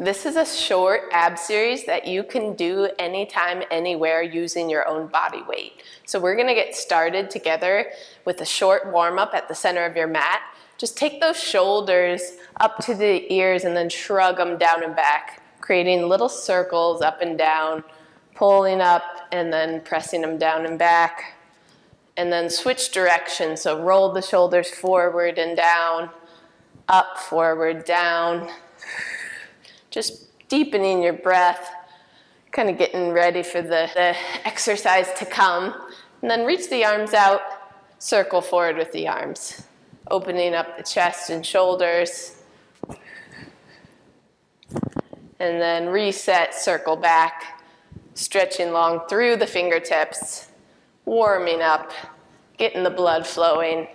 This is a short ab series that you can do anytime, anywhere using your own body weight. So we're gonna get started together with a short warm-up at the center of your mat. Just take those shoulders up to the ears and then shrug them down and back, creating little circles up and down, pulling up and then pressing them down and back. And then switch direction, so roll the shoulders forward and down, up, forward, down. Just deepening your breath, kind of getting ready for the exercise to come. And then reach the arms out, circle forward with the arms. Opening up the chest and shoulders. And then reset, circle back, stretching long through the fingertips, warming up, getting the blood flowing.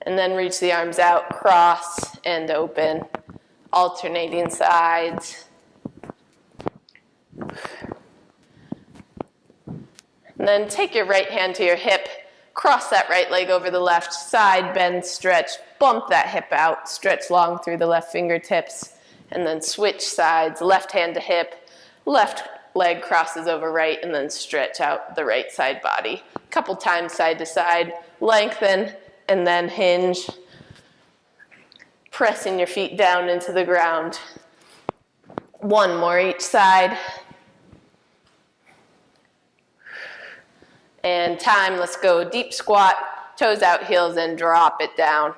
And then reach the arms out, cross and open. Alternating sides. And then take your right hand to your hip, cross that right leg over the left side, bend, stretch, bump that hip out, stretch long through the left fingertips, and then switch sides, left hand to hip, left leg crosses over right, and then stretch out the right side body. A couple times side to side, lengthen, and then hinge. Pressing your feet down into the ground. One more each side. And time, let's go deep squat, toes out, heels in, drop it down.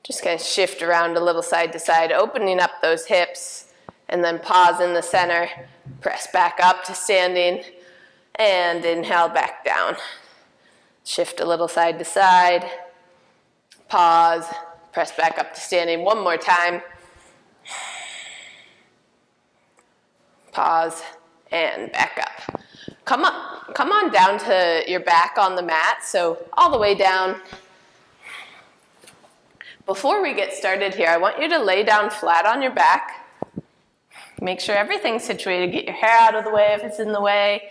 Just kind of shift around a little side to side, opening up those hips, and then pause in the center, press back up to standing, and inhale back down. Shift a little side to side, pause, press back up to standing one more time. Pause and back up. Come on down to your back on the mat, so all the way down. Before we get started here, I want you to lay down flat on your back. Make sure everything's situated. Get your hair out of the way if it's in the way.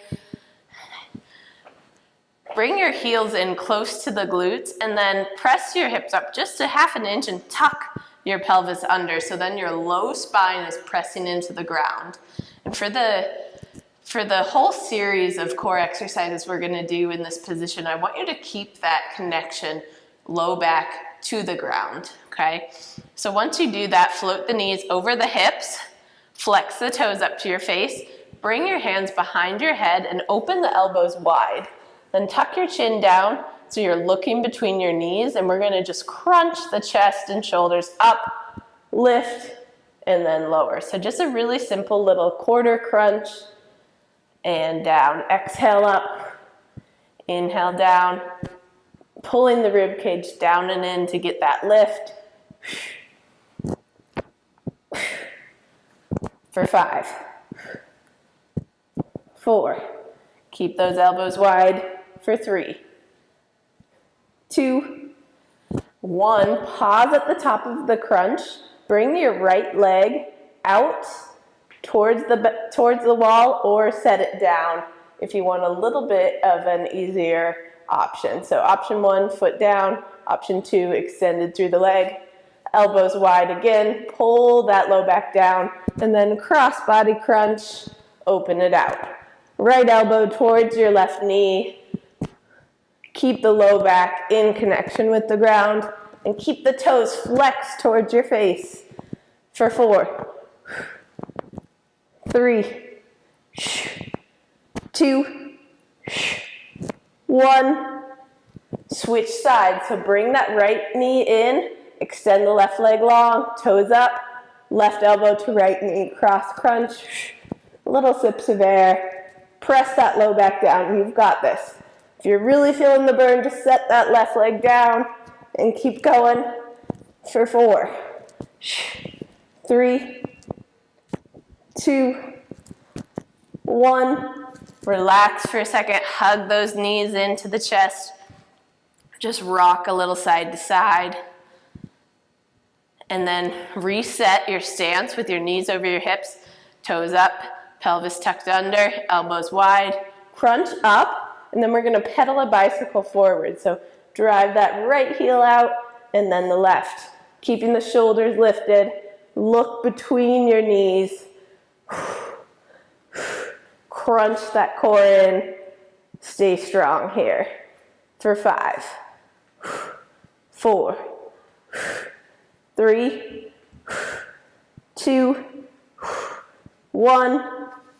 Bring your heels in close to the glutes and then press your hips up just a half an inch and tuck your pelvis under, so then your low spine is pressing into the ground. And for the whole series of core exercises we're gonna do in this position, I want you to keep that connection low back to the ground, okay? So once you do that, float the knees over the hips, flex the toes up to your face, bring your hands behind your head and open the elbows wide. Then tuck your chin down so you're looking between your knees, and we're gonna just crunch the chest and shoulders up, lift, and then lower. So just a really simple little quarter crunch and down. Exhale up, inhale down, pulling the rib cage down and in to get that lift. For 5, 4, keep those elbows wide. For 3, 2, 1. Pause at the top of the crunch. Bring your right leg out towards the wall, or set it down if you want a little bit of an easier option. So option 1, foot down. Option 2, extended through the leg. Elbows wide again. Pull that low back down, and then cross body crunch. Open it out. Right elbow towards your left knee. Keep the low back in connection with the ground, and keep the toes flexed towards your face. For 4, 3, 2, 1. Switch sides. So bring that right knee in, extend the left leg long, toes up, left elbow to right knee, cross crunch, little sips of air. Press that low back down. You've got this. If you're really feeling the burn, just set that left leg down and keep going. For 4, 3, 2, 1. Relax for a second. Hug those knees into the chest. Just rock a little side to side. And then reset your stance with your knees over your hips, toes up, pelvis tucked under, elbows wide. Crunch up. And then we're gonna pedal a bicycle forward. So drive that right heel out and then the left. Keeping the shoulders lifted, Look between your knees. Crunch that core in. Stay strong here. For 5, 4, 3, 2, 1.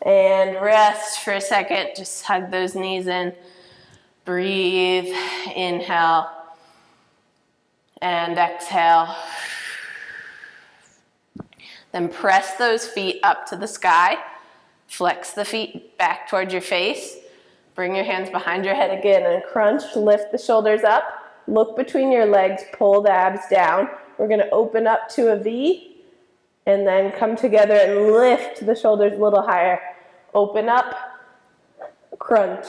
And rest for a second. Just hug those knees in. Breathe. Inhale. And exhale. Then press those feet up to the sky. Flex the feet back towards your face. Bring your hands behind your head again and crunch. Lift the shoulders up. Look between your legs. Pull the abs down. We're going to open up to a V and then come together and lift the shoulders a little higher. Open up, crunch,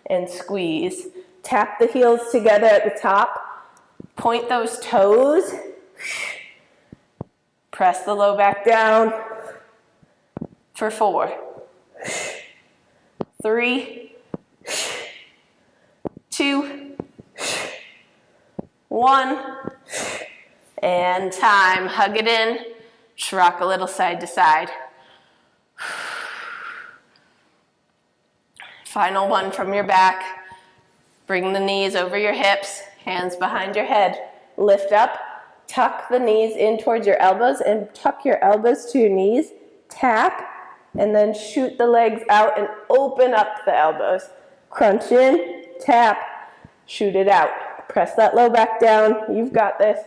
and squeeze. Tap the heels together at the top. Point those toes. Press the low back down for 4, 3, 2, 1, and time. Hug it in. Just rock a little side to side. Final one from your back. Bring the knees over your hips, hands behind your head. Lift up, tuck the knees in towards your elbows and tuck your elbows to your knees. Tap, and then shoot the legs out and open up the elbows. Crunch in, tap, shoot it out. Press that low back down. You've got this.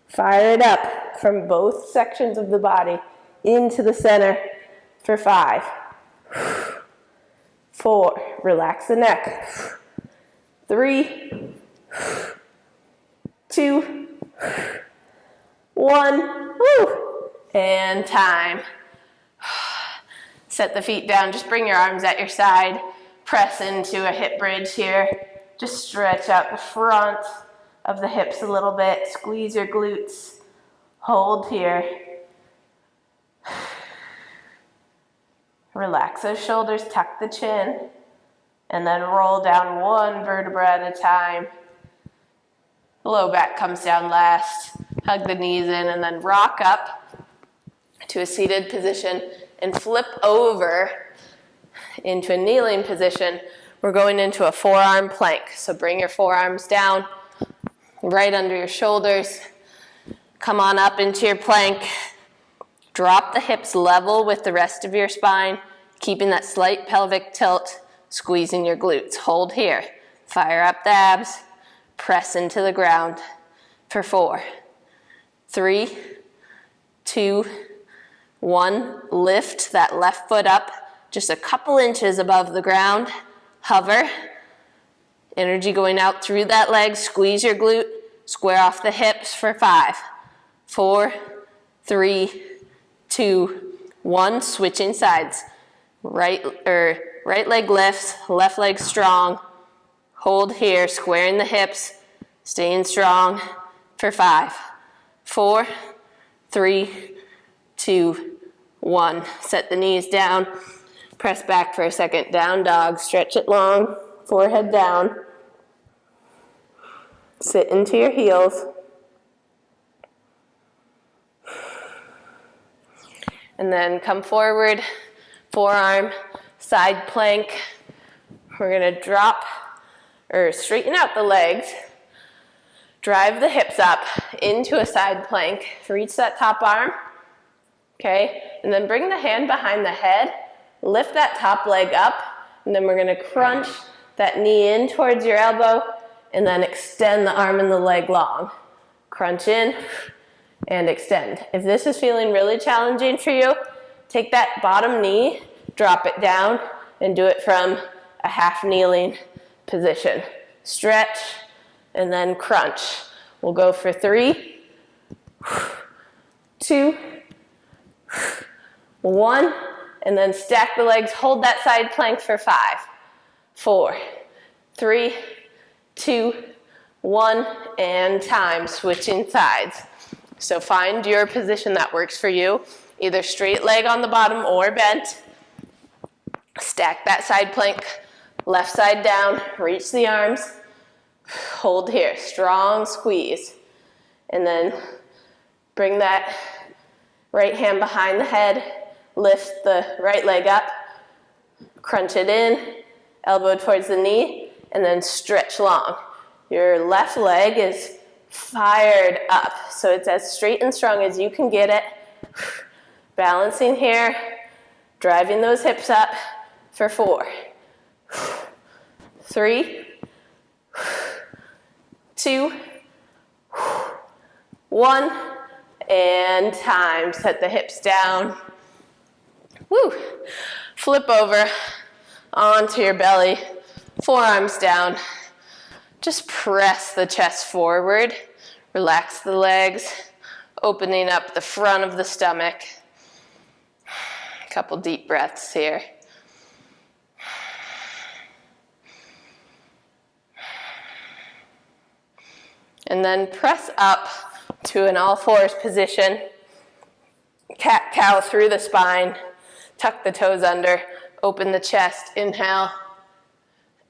Fire it up from both sections of the body into the center for 5, 4, relax the neck, 3, 2, 1, woo, and time. Set the feet down, just bring your arms at your side, press into a hip bridge here, just stretch out the front of the hips a little bit, squeeze your glutes, hold here. Relax those shoulders, tuck the chin, and then roll down one vertebra at a time. The low back comes down last. Hug the knees in and then rock up to a seated position and flip over into a kneeling position. We're going into a forearm plank. So bring your forearms down right under your shoulders. Come on up into your plank. Drop the hips level with the rest of your spine, keeping that slight pelvic tilt, squeezing your glutes. Hold here. Fire up the abs. Press into the ground for 4, 3, 2, 1. Lift that left foot up just a couple inches above the ground. Hover. Energy going out through that leg. Squeeze your glute. Square off the hips for 5, 4, 3, 2, 1. Switching sides. Right leg lifts, left leg strong. Hold here, squaring the hips, staying strong for 5, 4, 3, 2, 1. Set the knees down. Press back for a second. Down dog. Stretch it long. Forehead down. Sit into your heels. And then come forward, forearm, side plank. We're gonna drop or straighten out the legs. Drive the hips up into a side plank. Reach that top arm, okay? And then bring the hand behind the head. Lift that top leg up, and then we're gonna crunch that knee in towards your elbow, and then extend the arm and the leg long. Crunch in, and extend. If this is feeling really challenging for you, take that bottom knee, drop it down, and do it from a half kneeling position. Stretch, and then crunch. We'll go for 3, 2, 1, and then stack the legs. Hold that side plank for 5, 4, 3, 2, 1, and time. Switching sides. So find your position that works for you, either straight leg on the bottom or bent. Stack that side plank, left side down, reach the arms, hold here, strong squeeze. And then Bring that right hand behind the head, lift the right leg up, crunch it in, elbow towards the knee, and then stretch long. Your left leg is fired up, so it's as straight and strong as you can get it. Balancing here, driving those hips up for 4, 3, 2, 1, and time. Set the hips down. Woo. Flip over onto your belly, forearms down. Just press the chest forward. Relax the legs, opening up the front of the stomach. A couple deep breaths here. And then press up to an all-fours position. Cat-cow through the spine. Tuck the toes under. Open the chest. Inhale.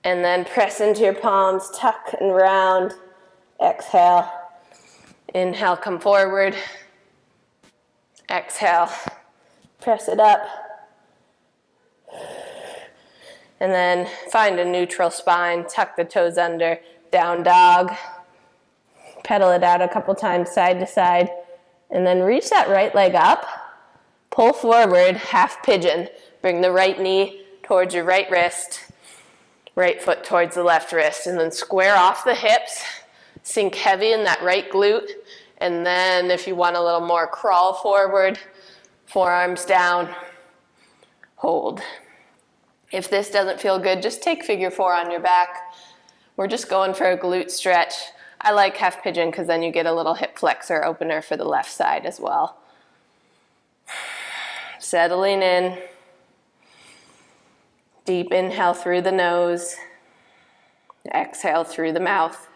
And then press into your palms. Tuck and round. Exhale. Inhale, come forward. Exhale. Press it up. And then find a neutral spine. Tuck the toes under. Down dog. Pedal it out a couple times side to side. And then reach that right leg up. Pull forward, half pigeon. Bring the right knee towards your right wrist. Right foot towards the left wrist. And then square off the hips. Sink heavy in that right glute. And then if you want a little more, crawl forward. Forearms down. Hold. If this doesn't feel good, just take figure 4 on your back. We're just going for a glute stretch. I like half pigeon because then you get a little hip flexor opener for the left side as well. Settling in. Deep inhale through the nose. Exhale through the mouth.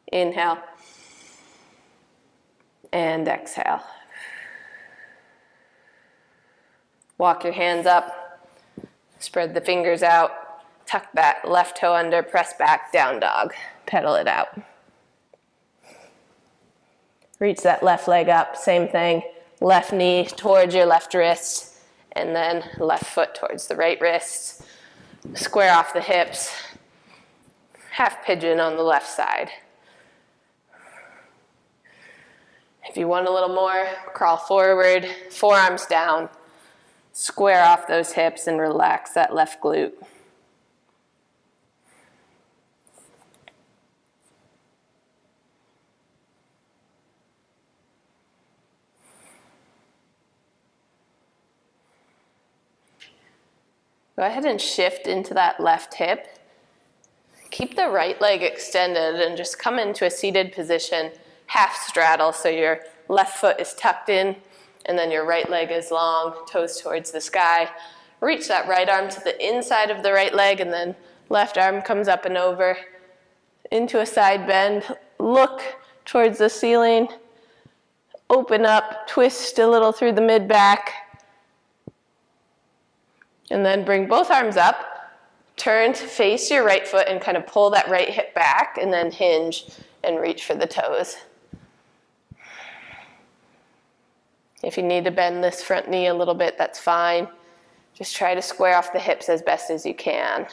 Inhale. And exhale. Walk your hands up. Spread the fingers out. Tuck that left toe under. Press back. Down dog. Pedal it out. Reach that left leg up. Same thing. Left knee towards your left wrist. And then left foot towards the right wrist. Square off the hips. Half pigeon on the left side. If you want a little more, crawl forward, forearms down. Square off those hips and relax that left glute. Go ahead and shift into that left hip. Keep the right leg extended and just come into a seated position, half straddle, so your left foot is tucked in and then your right leg is long, toes towards the sky. Reach that right arm to the inside of the right leg and then left arm comes up and over into a side bend. Look towards the ceiling. Open up, twist a little through the mid-back. And then bring both arms up. Turn to face your right foot and kind of pull that right hip back and then hinge and reach for the toes. If you need to bend this front knee a little bit, that's fine. Just try to square off the hips as best as you can.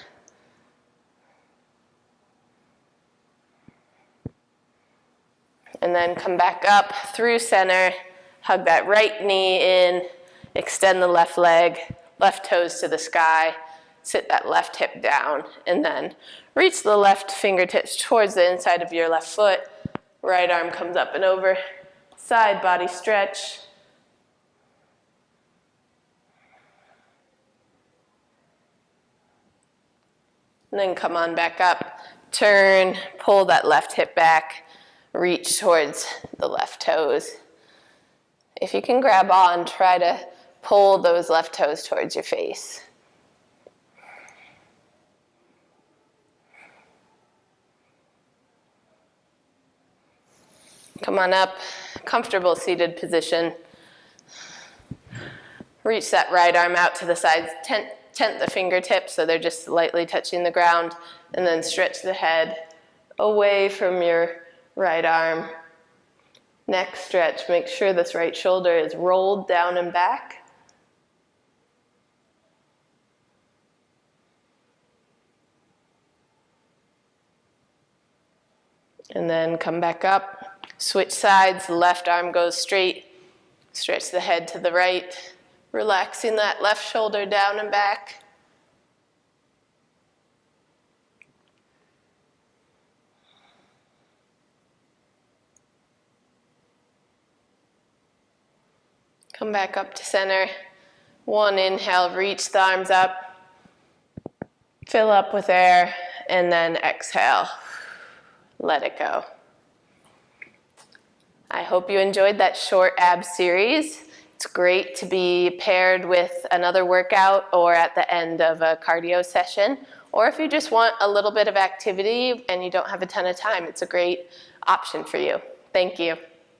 And then come back up through center, hug that right knee in, extend the left leg, left toes to the sky, sit that left hip down, and then reach the left fingertips towards the inside of your left foot. Right arm comes up and over, side body stretch. And then come on back up, turn, pull that left hip back, reach towards the left toes. If you can grab on, try to pull those left toes towards your face. Come on up, comfortable seated position. Reach that right arm out to the sides, tent the fingertips so they're just lightly touching the ground, and then stretch the head away from your right arm. Neck stretch, make sure this right shoulder is rolled down and back. And then come back up, switch sides, left arm goes straight, stretch the head to the right, relaxing that left shoulder down and back. Come back up to center. One inhale, reach the arms up. Fill up with air, and then exhale. Let it go. I hope you enjoyed that short ab series. It's great to be paired with another workout or at the end of a cardio session. Or if you just want a little bit of activity and you don't have a ton of time, it's a great option for you. Thank you.